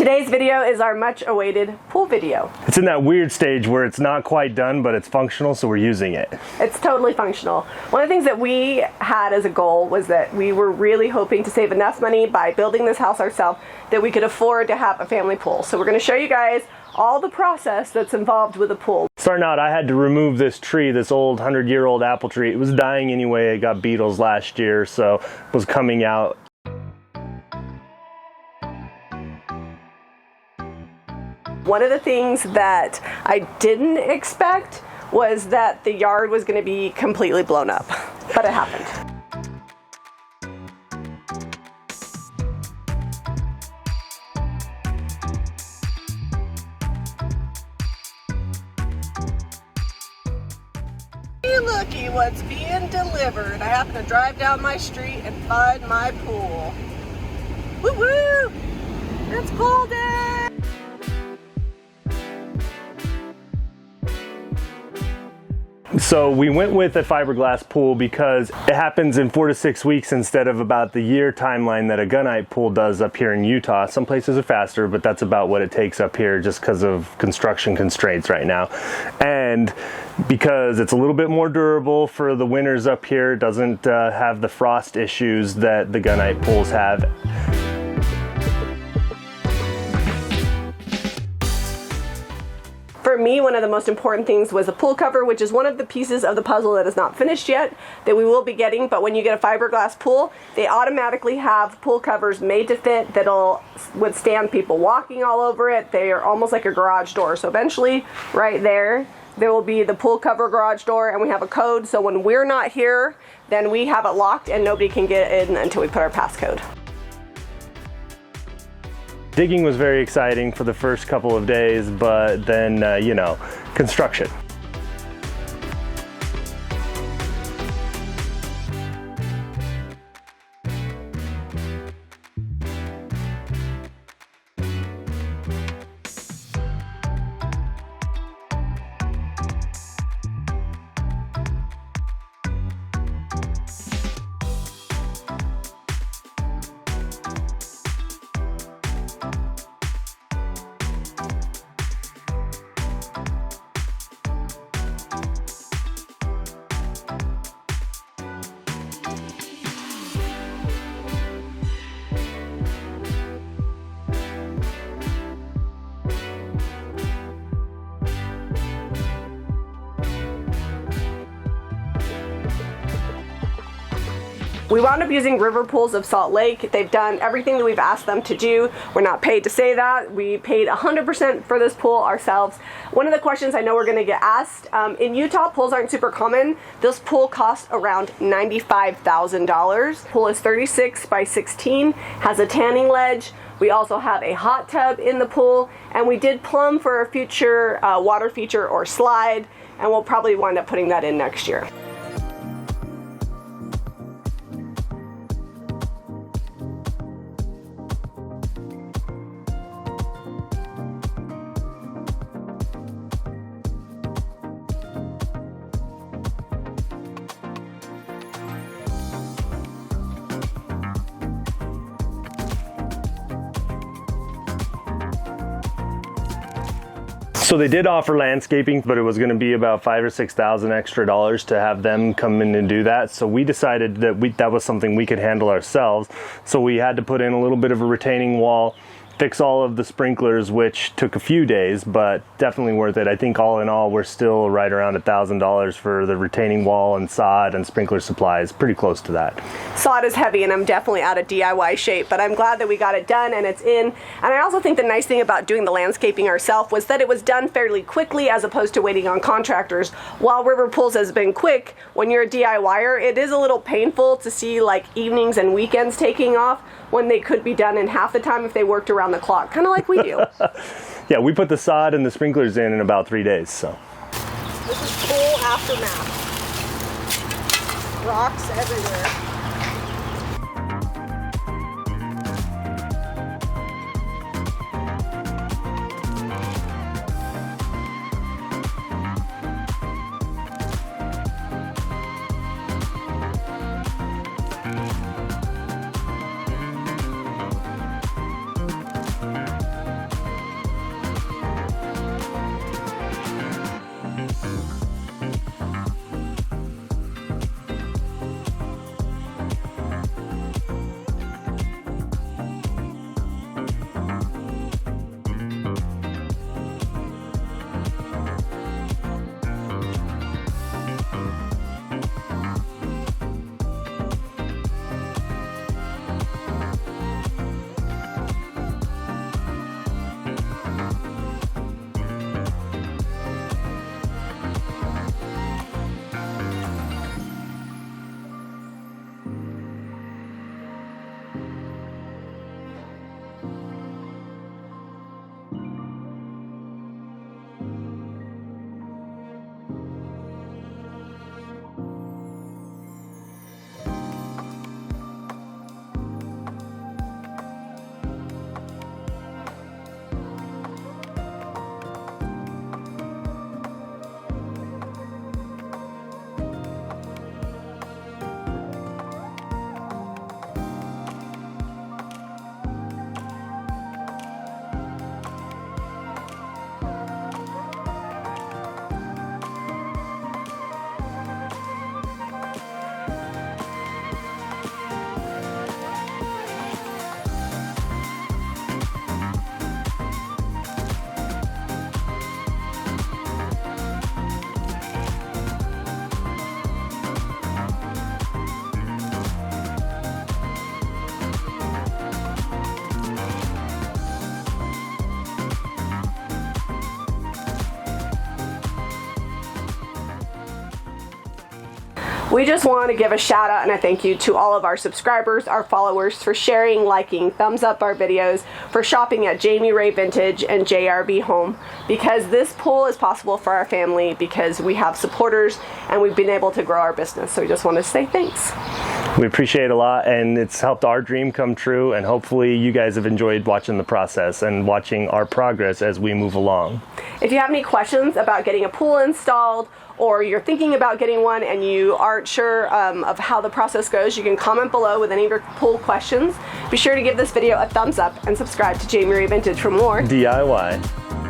Today's video is our much awaited pool video. It's in that weird stage where it's not quite done, but it's functional, so we're using it. It's totally functional. One of the things that we had as a goal was that we were really hoping to save enough money by building this house ourselves that we could afford to have a family pool. So we're going to show you guys all the process that's involved with a pool. Starting out, I had to remove this tree, this old 100-year-old apple tree. It was dying anyway. It got beetles last year, so it was coming out. One of the things that I didn't expect was that the yard was going to be completely blown up, but it happened. Hey, looky what's being delivered. I happen to drive down my street and find my pool. Woo woo! It's golden! So we went with a fiberglass pool because it happens in 4 to 6 weeks instead of about the year timeline that a gunite pool does up here in Utah. Some places are faster, but that's about what it takes up here just because of construction constraints right now. And because it's a little bit more durable for the winters up here, it doesn't have the frost issues that the gunite pools have. For me, one of the most important things was the pool cover, which is one of the pieces of the puzzle that is not finished yet, that we will be getting. But when you get a fiberglass pool, they automatically have pool covers made to fit that'll withstand people walking all over it. They are almost like a garage door. So eventually, right there will be the pool cover garage door, and we have a code. So when we're not here, then we have it locked and nobody can get in until we put our passcode. Digging was very exciting for the first couple of days, but then, construction. We wound up using River Pools of Salt Lake. They've done everything that we've asked them to do. We're not paid to say that. We paid 100% for this pool ourselves. One of the questions I know we're gonna get asked, in Utah, pools aren't super common. This pool cost around $95,000. Pool is 36 by 16, has a tanning ledge. We also have a hot tub in the pool, and we did plumb for a future water feature or slide, and we'll probably wind up putting that in next year. So they did offer landscaping, but it was going to be about $5,000 or $6,000 extra to have them come in and do that. So we decided that that was something we could handle ourselves. So we had to put in a little bit of a retaining wall, fix all of the sprinklers, which took a few days, but definitely worth it. I think all in all, we're still right around $1,000 for the retaining wall and sod and sprinkler supplies, pretty close to that. Sod is heavy, and I'm definitely out of DIY shape, but I'm glad that we got it done and it's in. And I also think the nice thing about doing the landscaping ourselves was that it was done fairly quickly as opposed to waiting on contractors. While River Pools has been quick, when you're a DIYer, it is a little painful to see like evenings and weekends taking off when they could be done in half the time if they worked around the clock, kind of like we do. Yeah, we put the sod and the sprinklers in about 3 days, so. This is pool aftermath. Rocks everywhere. We just want to give a shout out and a thank you to all of our subscribers, our followers, for sharing, liking, thumbs up our videos, for shopping at Jami Ray Vintage and JRB Home, because this pool is possible for our family because we have supporters and we've been able to grow our business. So we just want to say thanks. We appreciate it a lot, and it's helped our dream come true, and hopefully you guys have enjoyed watching the process and watching our progress as we move along. If you have any questions about getting a pool installed, or you're thinking about getting one and you aren't sure of how the process goes, you can comment below with any of your pool questions. Be sure to give this video a thumbs up and subscribe to Jami Ray Vintage for more DIY.